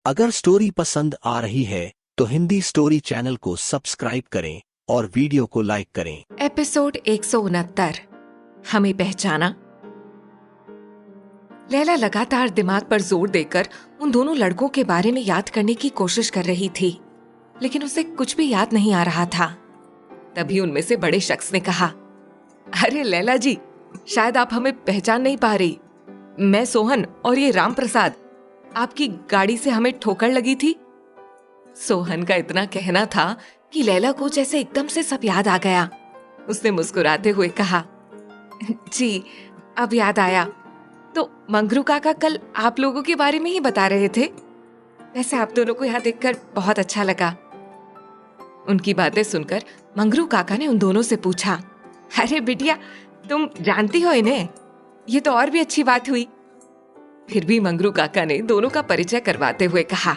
अगर स्टोरी पसंद आ रही है तो हिंदी स्टोरी चैनल को सब्सक्राइब करें और वीडियो को लाइक करें। एपिसोड 169 हमें पहचाना। लैला लगातार दिमाग पर जोर देकर उन दोनों लड़कों के बारे में याद करने की कोशिश कर रही थी, लेकिन उसे कुछ भी याद नहीं आ रहा था। तभी उनमें से बड़े शख्स ने कहा, अरे लैला जी, शायद आप हमें पहचान नहीं पा रही। मैं सोहन और ये राम प्रसाद। आपकी गाड़ी से हमें ठोकर लगी थी। सोहन का इतना कहना था कि लैला को जैसे एकदम से सब याद आ गया। उसने मुस्कुराते हुए कहा, जी अब याद आया। तो मंगरू काका कल आप लोगों के बारे में ही बता रहे थे। वैसे आप दोनों को यहाँ देखकर बहुत अच्छा लगा। उनकी बातें सुनकर मंगरू काका ने उन दोनों से पूछा, अरे बिटिया, तुम जानती हो इन्हें? ये तो और भी अच्छी बात हुई। फिर भी मंगरू काका ने दोनों का परिचय करवाते हुए कहा,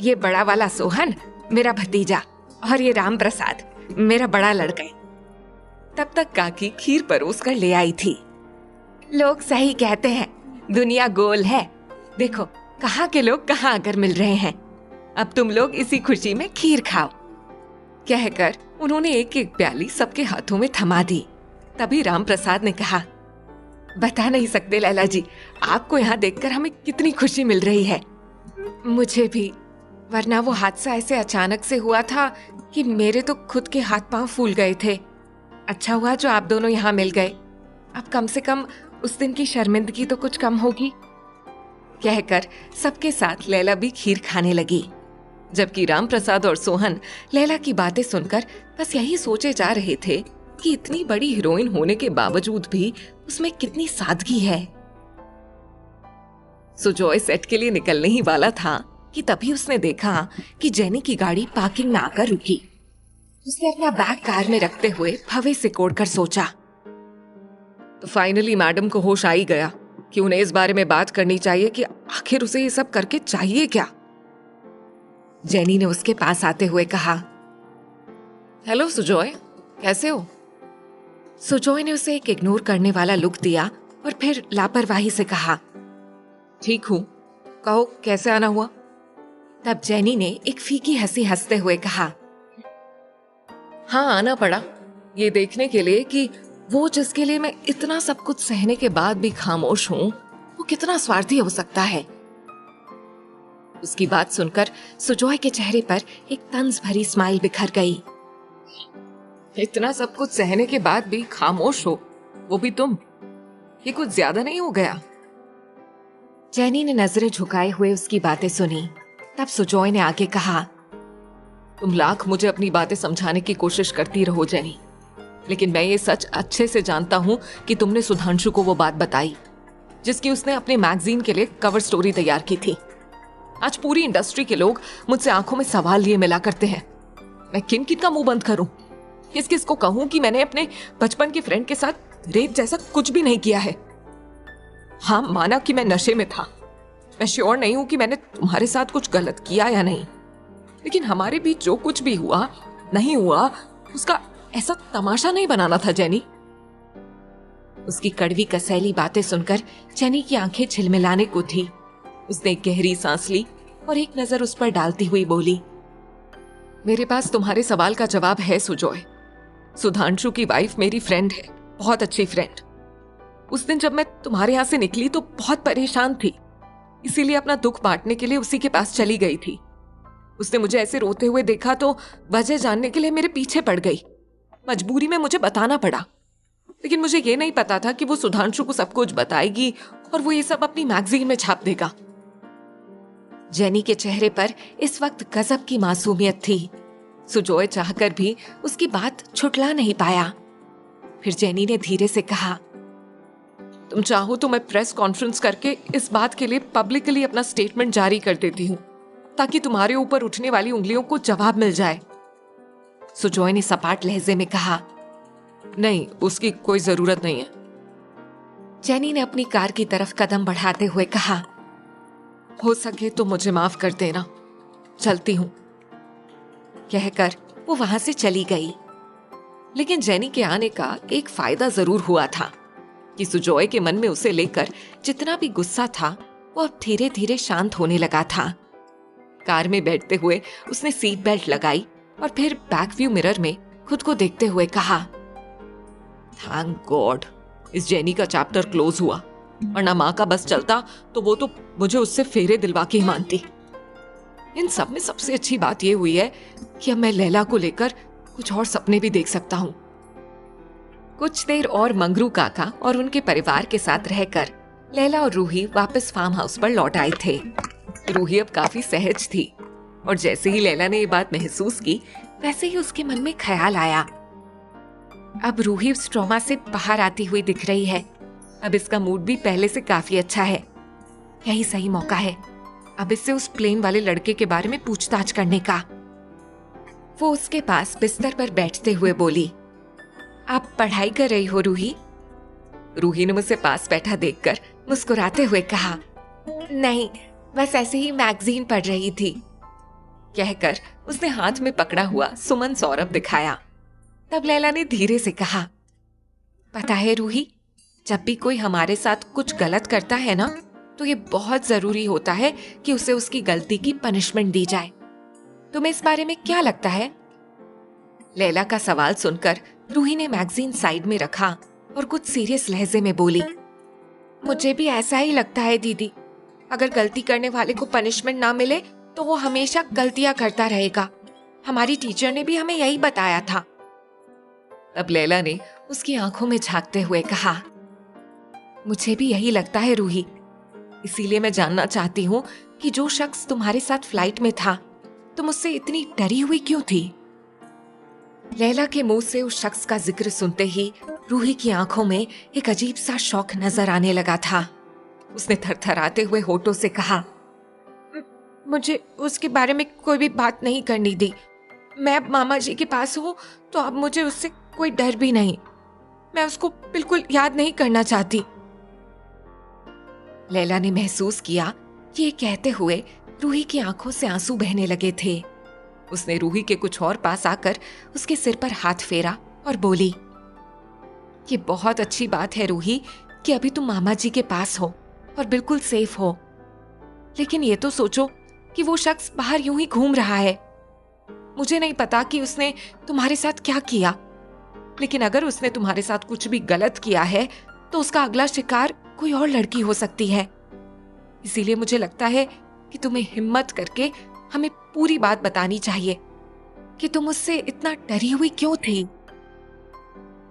ये बड़ा वाला सोहन मेरा भतीजा और ये राम प्रसाद मेरा बड़ा लड़का है। तब तक काकी खीर परोस कर ले आई थी। लोग सही कहते हैं, दुनिया गोल है। देखो कहाँ के लोग कहाँ आकर मिल रहे हैं। अब तुम लोग इसी खुशी में खीर खाओ। कहकर उन्होंने एक एक प्याली सबके हाथों में थमा दी। तभी राम प्रसाद ने कहा, बता नहीं सकते लैला जी, आपको यहाँ देखकर हमें कितनी खुशी मिल रही है। मुझे भी, वरना वो हादसा ऐसे अचानक से हुआ था कि मेरे तो खुद के हाथ पांव फूल गए थे। अच्छा हुआ जो आप दोनों यहाँ मिल गए। अब कम से कम उस दिन की शर्मिंदगी तो कुछ कम होगी। कहकर सबके साथ लैला भी खीर खाने लगी, जबकि राम प्रसाद और सोहन लैला की बातें सुनकर बस यही सोचे जा रहे थे कि इतनी बड़ी हीरोइन होने के बावजूद भी उसमें कितनी सादगी है। सुजॉय सेट के लिए निकलने ही वाला था कि तभी उसने देखा कि जेनी की गाड़ी पार्किंग में आकर रुकी। उसने अपना बैग कार में रखते हुए भवे से कोड़कर सोचा, तो फाइनली मैडम को होश आ ही गया कि उन्हें इस बारे में बात करनी चाहिए कि आखिर उसे ये सब करके चाहिए क्या। जेनी ने उसके पास आते हुए कहा, हेलो सुजॉय, कैसे हो? सुजॉय ने उसे एक इग्नोर करने वाला लुक दिया और फिर लापरवाही से कहा, ठीक हूं, कहो कैसे आना हुआ? तब जेनी ने एक फीकी हंसी हंसते हुए कहा, हाँ आना पड़ा ये देखने के लिए कि वो जिसके लिए मैं इतना सब कुछ सहने के बाद भी खामोश हूं, वो कितना स्वार्थी हो सकता है। उसकी बात सुनकर सुजॉय के चेहरे पर एक तंज भरी स्माइल बिखर गई। इतना सब कुछ सहने के बाद भी खामोश हो, वो भी तुम? ये कुछ ज्यादा नहीं हो गया? जेनी ने नजरें झुकाए हुए उसकी बातें सुनी। तब सुजॉय ने आगे कहा, तुम लाख मुझे अपनी बातें समझाने की कोशिश करती रहो जेनी, लेकिन मैं ये सच अच्छे से जानता हूं कि तुमने सुधांशु को वो बात बताई जिसकी उसने अपने मैगजीन के लिए कवर स्टोरी तैयार की थी। आज पूरी इंडस्ट्री के लोग मुझसे आंखों में सवाल लिए मिला करते हैं। मैं किन किन का मुंह बंद करूं? किस किस को कहूं कि मैंने अपने बचपन के फ्रेंड के साथ रेप जैसा कुछ भी नहीं किया है। हाँ माना कि मैं नशे में था, मैं श्योर नहीं हूं कि मैंने तुम्हारे साथ कुछ गलत किया या नहीं, लेकिन हमारे बीच जो कुछ भी हुआ नहीं हुआ उसका ऐसा तमाशा नहीं बनाना था जेनी। उसकी कड़वी कसैली बातें सुनकर जेनी की आंखें झिलमिलाने को थी। उसने एक गहरी सांस ली और एक नजर उस पर डालती हुई बोली, मेरे पास तुम्हारे सवाल का जवाब है सुजॉय। सुधांशु की वाइफ मेरी फ्रेंड है, बहुत अच्छी फ्रेंड। उस दिन जब मैं तुम्हारे यहां से निकली तो बहुत परेशान थी, इसीलिए अपना दुख बांटने के लिए उसी के पास चली गई थी। उसने मुझे ऐसे रोते हुए देखा तो वजह जानने के लिए मेरे पीछे पड़ गई। मजबूरी में मुझे बताना पड़ा, लेकिन मुझे ये नहीं पता था कि वो सुधांशु को सब कुछ बताएगी और वो ये सब अपनी मैगजीन में छाप देगा। जेनी के चेहरे पर इस वक्त गजब की मासूमियत थी। सुजॉय चाहकर भी उसकी बात छुटला नहीं पाया। फिर जेनी ने धीरे से कहा, तुम चाहो तो मैं प्रेस कॉन्फ्रेंस करके इस बात के लिए पब्लिकली अपना स्टेटमेंट जारी कर देती हूँ, ताकि तुम्हारे ऊपर उठने वाली उंगलियों को जवाब मिल जाए। सुजॉय ने सपाट लहजे में कहा, नहीं उसकी कोई जरूरत नहीं है। जेनी ने अपनी कार की तरफ कदम बढ़ाते हुए कहा, हो सके तो मुझे माफ कर देना, चलती हूं। कहकर वो वहां से चली गई। लेकिन जेनी के आने का एक फायदा जरूर हुआ था कि सुजॉय के मन में उसे लेकर जितना भी गुस्सा था वो अब धीरे धीरे शांत होने लगा था। कार में बैठते हुए उसने सीट बेल्ट लगाई और फिर बैक व्यू मिरर में खुद को देखते हुए कहा, थैंक गॉड इस जेनी का चैप्टर क्लोज हुआ, वरना माँ का बस चलता तो वो तो मुझे उससे फेरे दिलवा के ही मानती। इन सब में सबसे अच्छी बात ये हुई है कि अब मैं लैला को लेकर कुछ और सपने भी देख सकता हूँ। कुछ देर और मंगरू काका और उनके परिवार के साथ रहकर लैला और रूही वापस फार्म हाउस पर लौट आए थे। रूही अब काफी सहज थी और जैसे ही लैला ने ये बात महसूस की वैसे ही उसके मन में ख्याल आया, अब रूही उस ट्रॉमा से बाहर आती हुई दिख रही है। अब इसका मूड भी पहले से काफी अच्छा है। यही सही मौका है अब इससे उस प्लेन वाले लड़के के बारे में पूछताछ करने का। वो उसके पास बिस्तर पर बैठते हुए बोली, आप पढ़ाई कर रही हो रूही? रूही ने मुझसे पास बैठा देखकर मुस्कुराते हुए कहा, नहीं बस ऐसे ही मैगजीन पढ़ रही थी। कहकर उसने हाथ में पकड़ा हुआ सुमन सौरभ दिखाया। तब लैला ने धीरे से कहा, पता है रूही, जब भी कोई हमारे साथ कुछ गलत करता है ना तो ये बहुत जरूरी होता है कि उसे उसकी गलती की पनिशमेंट दी जाए। तुम्हें इस बारे में क्या लगता है? लैला का सवाल सुनकर रूही ने मैगजीन साइड में रखा और कुछ सीरियस लहजे में बोली, मुझे भी ऐसा ही लगता है दीदी। अगर गलती करने वाले को पनिशमेंट ना मिले तो वो हमेशा गलतियां करता रहेगा। हमारी टीचर ने भी हमें यही बताया था। तब लैला ने उसकी आंखों में झांकते हुए कहा, मुझे भी यही लगता है रूही, इसीलिए मैं जानना चाहती हूँ कि जो शख्स तुम्हारे साथ फ्लाइट में था तुम उससे इतनी डरी हुई क्यों थी? लैला के मुंह से उस शख्स का जिक्र सुनते ही रूही की आंखों में एक अजीब सा शौक नजर आने लगा था। उसने थरथराते हुए होठों से कहा, मुझे उसके बारे में कोई भी बात नहीं करनी दी। मैं अब मामा जी के पास हूँ तो अब मुझे उससे कोई डर भी नहीं। मैं उसको बिल्कुल याद नहीं करना चाहती। लैला ने महसूस किया कि ये कहते हुए रूही की आंखों से आंसू बहने लगे थे। उसने रूही के कुछ और पास आकर उसके सिर पर हाथ फेरा और बोली, ये बहुत अच्छी बात है रूही कि अभी तुम मामा जी के पास हो और बिल्कुल सेफ हो। लेकिन ये तो सोचो कि वो शख्स बाहर यूं ही घूम रहा है। मुझे नहीं पता कि उसने तुम्हारे साथ क्या किया, लेकिन अगर उसने तुम्हारे साथ कुछ भी गलत किया है तो उसका अगला शिकार कोई और लड़की हो सकती है। इसीलिए मुझे लगता है कि तुम्हें हिम्मत करके हमें पूरी बात बतानी चाहिए कि तुम उससे इतना डरी हुई क्यों थी।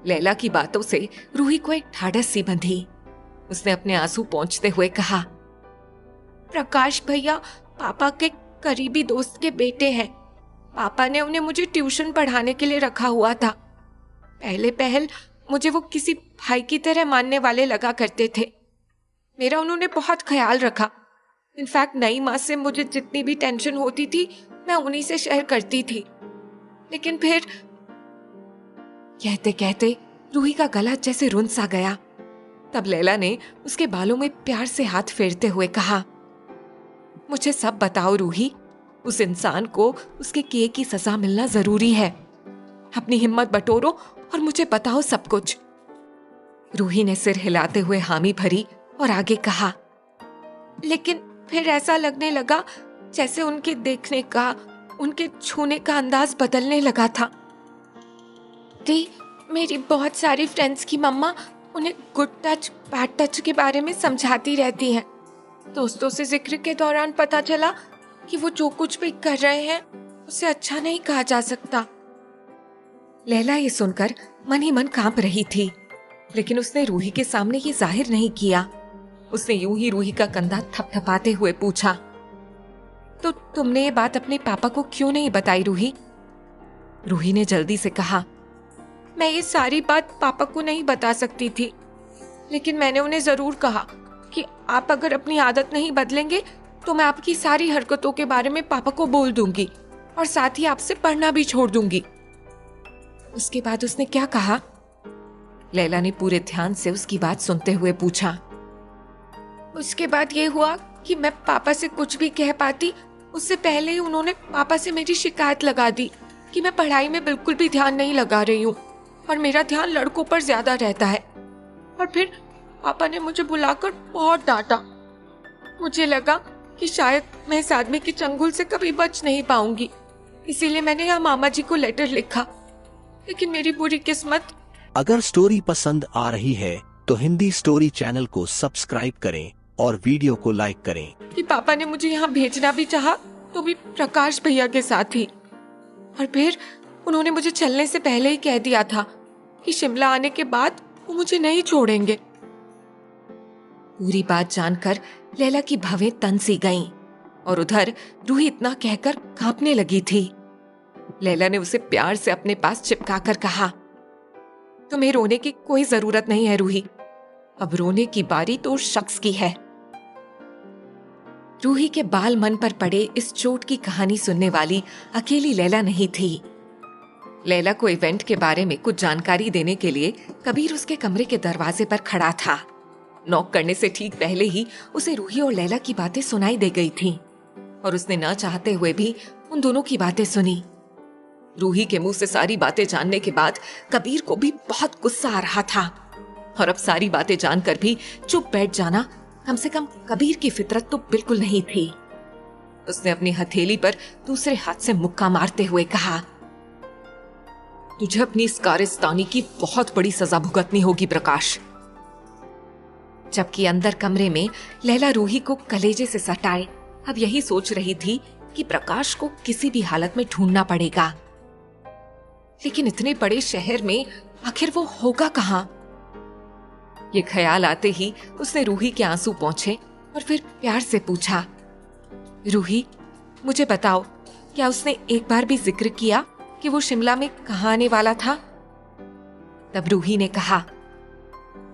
लैला की बातों से रूही को एक ढाढ़स सी बंधी। उसने अपने आंसू पोंछते हुए कहा, प्रकाश भैया पापा के करीबी दोस्त के बेटे हैं। पापा ने उन्हें मुझे ट्यूशन पढ़ाने के लिए रखा हुआ था। पहले मुझे वो किसी भाई की तरह मानने वाले लगा करते थे। मेरा उन्होंने बहुत ख्याल रखा। इनफैक्ट नई माँ से मुझे जितनी भी टेंशन होती थी मैं उन्हीं से शेयर करती थी। लेकिन फिर कहते कहते रूही का गला जैसे रुन सा गया। तब लैला ने उसके बालों में प्यार से हाथ फेरते हुए कहा, मुझे सब बताओ रूही, उस इंसान को उसके किए की सजा मिलना जरूरी है। अपनी हिम्मत बटोरो और मुझे बताओ सब कुछ। रूही ने सिर हिलाते हुए हामी भरी और आगे कहा, लेकिन फिर ऐसा लगने लगा जैसे उनके देखने का, उनके छूने का अंदाज बदलने लगा था। दी, मेरी बहुत सारी फ्रेंड्स की मम्मा उन्हें गुड टच बैड टच के बारे में समझाती रहती हैं। दोस्तों से जिक्र के दौरान पता चला कि वो जो कुछ भी कर रहे हैं उसे अच्छा नहीं कहा जा सकता। लैला ये सुनकर मन ही मन कांप रही थी, लेकिन उसने रूही के सामने ये जाहिर नहीं किया। उसने यूं ही रूही का कंधा थपथपाते हुए पूछा, तो तुमने ये बात अपने पापा को क्यों नहीं बताई रूही? रूही ने जल्दी से कहा, मैं ये सारी बात पापा को नहीं बता सकती थी, लेकिन मैंने उन्हें जरूर कहा कि आप अगर अपनी आदत नहीं बदलेंगे तो मैं आपकी सारी हरकतों के बारे में पापा को बोल दूंगी और साथ ही आपसे पढ़ना भी छोड़ दूंगी। उसके बाद उसने क्या कहा? लैला ने पूरे ध्यान से उसकी बात सुनते हुए पूछा। उसके बाद ये हुआ कि मैं पापा से कुछ भी कह पाती उससे पहले ही उन्होंने पापा से मेरी शिकायत लगा दी कि मैं पढ़ाई में बिल्कुल भी ध्यान नहीं लगा रही हूँ और मेरा ध्यान लड़कों पर ज्यादा रहता है। और फिर पापा ने मुझे बुलाकर बहुत डांटा। मुझे लगा कि शायद मैं इस आदमी के चंगुल से कभी बच नहीं पाऊंगी, इसीलिए मैंने यहाँ मामा जी को लेटर लिखा। लेकिन मेरी बुरी किस्मत। अगर स्टोरी पसंद आ रही है तो हिंदी स्टोरी चैनल को सब्सक्राइब करें और वीडियो को लाइक करें। कि पापा ने मुझे यहाँ भेजना भी चाहा तो भी प्रकाश भैया के साथ ही, और फिर उन्होंने मुझे चलने से पहले ही कह दिया था कि शिमला आने के बाद वो मुझे नहीं छोड़ेंगे। पूरी बात जानकर लैला की भवें तन सी गईं और उधर रूही इतना कहकर कांपने लगी थी। लैला ने उसे प्यार से अपने पास चिपकाकर कहा, तुम्हें रोने की कोई जरूरत नहीं है रूही, अब रोने की बारी तो उस शख्स की है। रूही के बाल मन पर पड़े इस चोट की कहानी सुनने वाली अकेली लैला नहीं थी। लैला को इवेंट के बारे में कुछ जानकारी देने के लिए कबीर उसके कमरे के दरवाजे पर खड़ा था। नॉक करने से ठीक पहले ही उसे रूही और लैला की बातें सुनाई दे गई थीं और उसने न चाहते हुए भी उन दोनों की बातें सुनी। रूही के मुंह से सारी बातें जानने के बाद कबीर को भी बहुत गुस्सा आ रहा था और अब सारी बातें जानकर भी चुप बैठ जाना कम से कम कबीर की फितरत तो बिल्कुल नहीं थी। उसने अपनी हथेली पर दूसरे हाथ से मुक्का मारते हुए कहा, तुझे अपनी इस कारिस्तानी की बहुत बड़ी सजा भुगतनी होगी प्रकाश। जबकि अंदर कमरे में लैला रूही को कलेजे से सटाए अब यही सोच रही थी कि प्रकाश को किसी भी हालत में ढूंढना पड़ेगा, लेकिन इतने बड़े शहर में आखिर वो होगा कहां? ये ख्याल आते ही उसने रूही के आंसू पोंछे और फिर प्यार से पूछा, रूही मुझे बताओ, क्या उसने एक बार भी जिक्र किया कि वो शिमला में कहाँ आने वाला था? तब रूही ने कहा,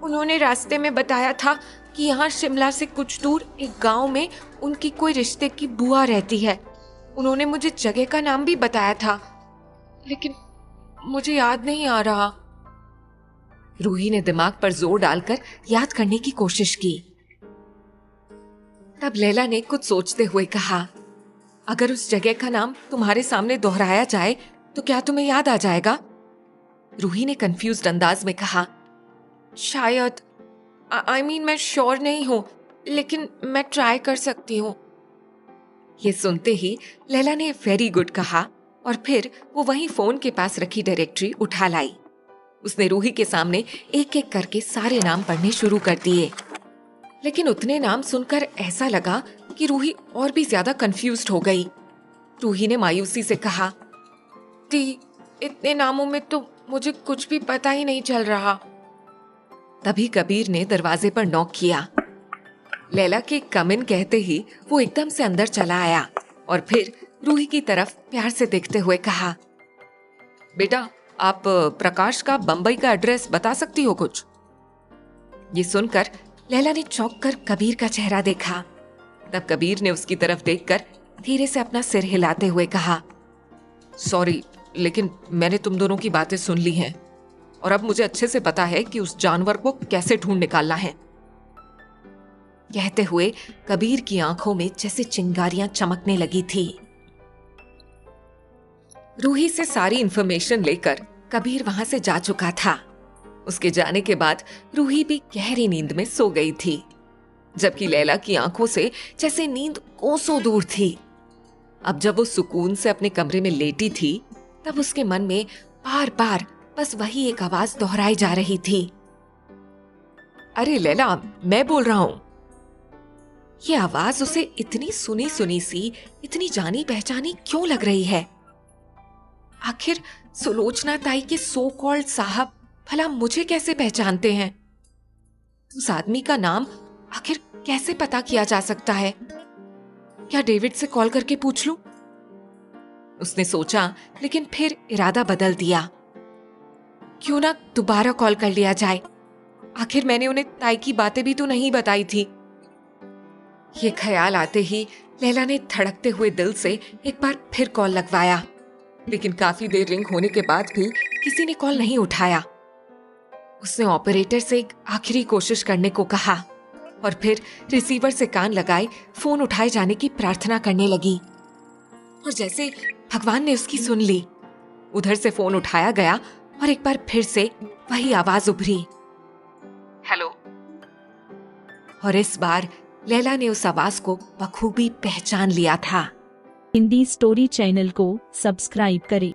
उन्होंने रास्ते में बताया था कि यहाँ शिमला से कुछ दूर एक गांव में उनकी कोई रिश्ते की बुआ रहती है। उन्होंने मुझे जगह का नाम भी बताया था, लेकिन मुझे याद नहीं आ रहा। रूही ने दिमाग पर जोर डालकर याद करने की कोशिश की। तब लैला ने कुछ सोचते हुए कहा, अगर उस जगह का नाम तुम्हारे सामने दोहराया जाए तो क्या तुम्हें याद आ जाएगा? रूही ने कंफ्यूज्ड अंदाज में कहा, शायद, मैं श्योर नहीं हूं, लेकिन मैं ट्राई कर सकती हूँ। ये सुनते ही लैला ने वेरी गुड कहा और फिर वो वहीं फोन के पास रखी डायरेक्टरी उठा लाई। उसने रूही के सामने एक एक करके सारे नाम पढ़ने शुरू कर दिए, लेकिन उतने नाम सुनकर ऐसा लगा कि रूही और भी ज्यादा कंफ्यूज्ड हो गई। रूही ने मायूसी से कहा, दी, इतने नामों में तो मुझे कुछ भी पता ही नहीं चल रहा। तभी कबीर ने दरवाजे पर नॉक किया। लैला के कम इन कहते ही वो एकदम से अंदर चला आया और फिर रूही की तरफ प्यार से देखते हुए कहा, बेटा, आप प्रकाश का बंबई का एड्रेस बता सकती हो कुछ? ये सुनकर लैला ने चौंक कर कबीर का चेहरा देखा। तब कबीर ने उसकी तरफ देखकर धीरे से अपना सिर हिलाते हुए कहा, सॉरी, लेकिन मैंने तुम दोनों की बातें सुन ली हैं और अब मुझे अच्छे से पता है कि उस जानवर को कैसे ढूंढ निकालना है। कहते हुए कबीर की आंखों में जैसे चिंगारियां चमकने लगी थी। रूही से सारी इंफॉर्मेशन लेकर कबीर वहां से जा चुका था। उसके जाने के बाद रूही भी गहरी नींद में सो गई थी, जबकि लैला की आंखों से जैसे नींद कोसों दूर थी। अब जब वो सुकून से अपने कमरे में लेटी थी, तब उसके मन में बार बार बस वही एक आवाज दोहराई जा रही थी, अरे लैला, मैं बोल रहा हूं। ये आवाज उसे इतनी सुनी सुनी सी, इतनी जानी पहचानी क्यों लग रही है? आखिर सुलोचना ताई के सो कॉल्ड साहब भला मुझे कैसे पहचानते हैं? उस आदमी का नाम आखिर कैसे पता किया जा सकता है? क्या डेविड से कॉल करके पूछ लूं? उसने सोचा, लेकिन फिर इरादा बदल दिया। क्यों ना दोबारा कॉल कर लिया जाए, आखिर मैंने उन्हें ताई की बातें भी तो नहीं बताई थी। ये ख्याल आते ही लैला ने धड़कते हुए दिल से एक बार फिर कॉल लगवाया, लेकिन काफी देर रिंग होने के बाद भी किसी ने कॉल नहीं उठाया। उसने ऑपरेटर से एक आखिरी कोशिश करने को कहा और फिर रिसीवर से कान लगाए फोन उठाए जाने की प्रार्थना करने लगी। और जैसे भगवान ने उसकी सुन ली, उधर से फोन उठाया गया और एक बार फिर से वही आवाज उभरी, हेलो। और इस बार लैला ने उस आवाज को बखूबी पहचान लिया था। हिंदी स्टोरी चैनल को सब्सक्राइब करें।